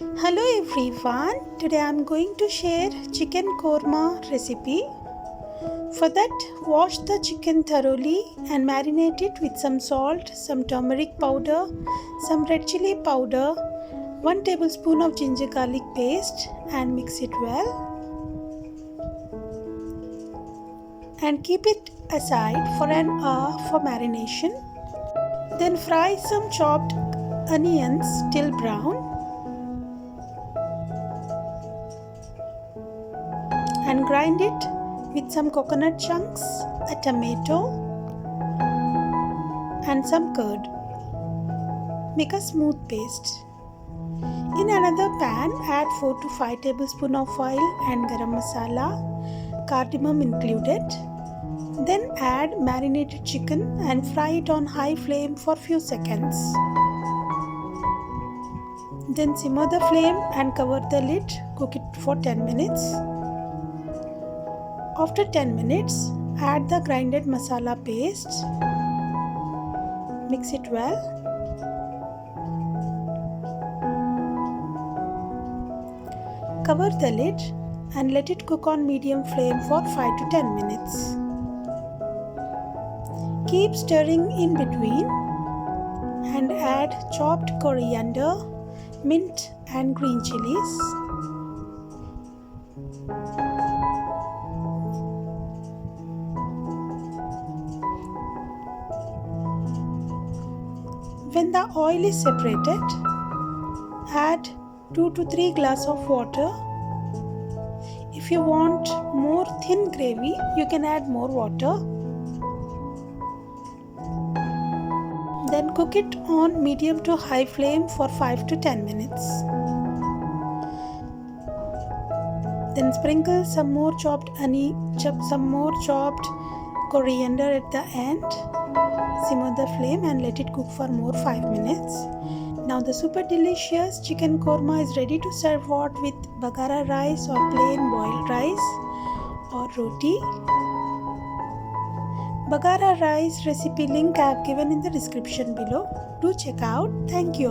Hello everyone, today I am going to share chicken korma recipe. For that, wash the chicken thoroughly and marinate it with some salt, some turmeric powder, some red chili powder, 1 tablespoon of ginger garlic paste and mix it well. And keep it aside for an hour for marination. Then fry some chopped onions till brown. And grind it with some coconut chunks, a tomato and some curd. Make a smooth paste. In another pan, add 4 to 5 tablespoons of oil and garam masala, cardamom included. Then add marinated chicken and fry it on high flame for few seconds. Then simmer the flame and cover the lid. Cook it for 10 minutes. After 10 minutes, add the grinded masala paste. Mix it well. Cover the lid and let it cook on medium flame for 5 to 10 minutes. Keep stirring in between and add chopped coriander, mint and green chilies. When the oil is separated, add 2 to 3 glasses of water. If you want more thin gravy, you can add more water. Then cook it on medium to high flame for 5 to 10 minutes. Then sprinkle some more chopped coriander at the end. Simmer the flame and let it cook for more 5 minutes. Now the super delicious chicken korma is ready to serve hot with bagara rice or plain boiled rice or roti. Bagara rice recipe link I have given in the description below. Do check out. Thank you.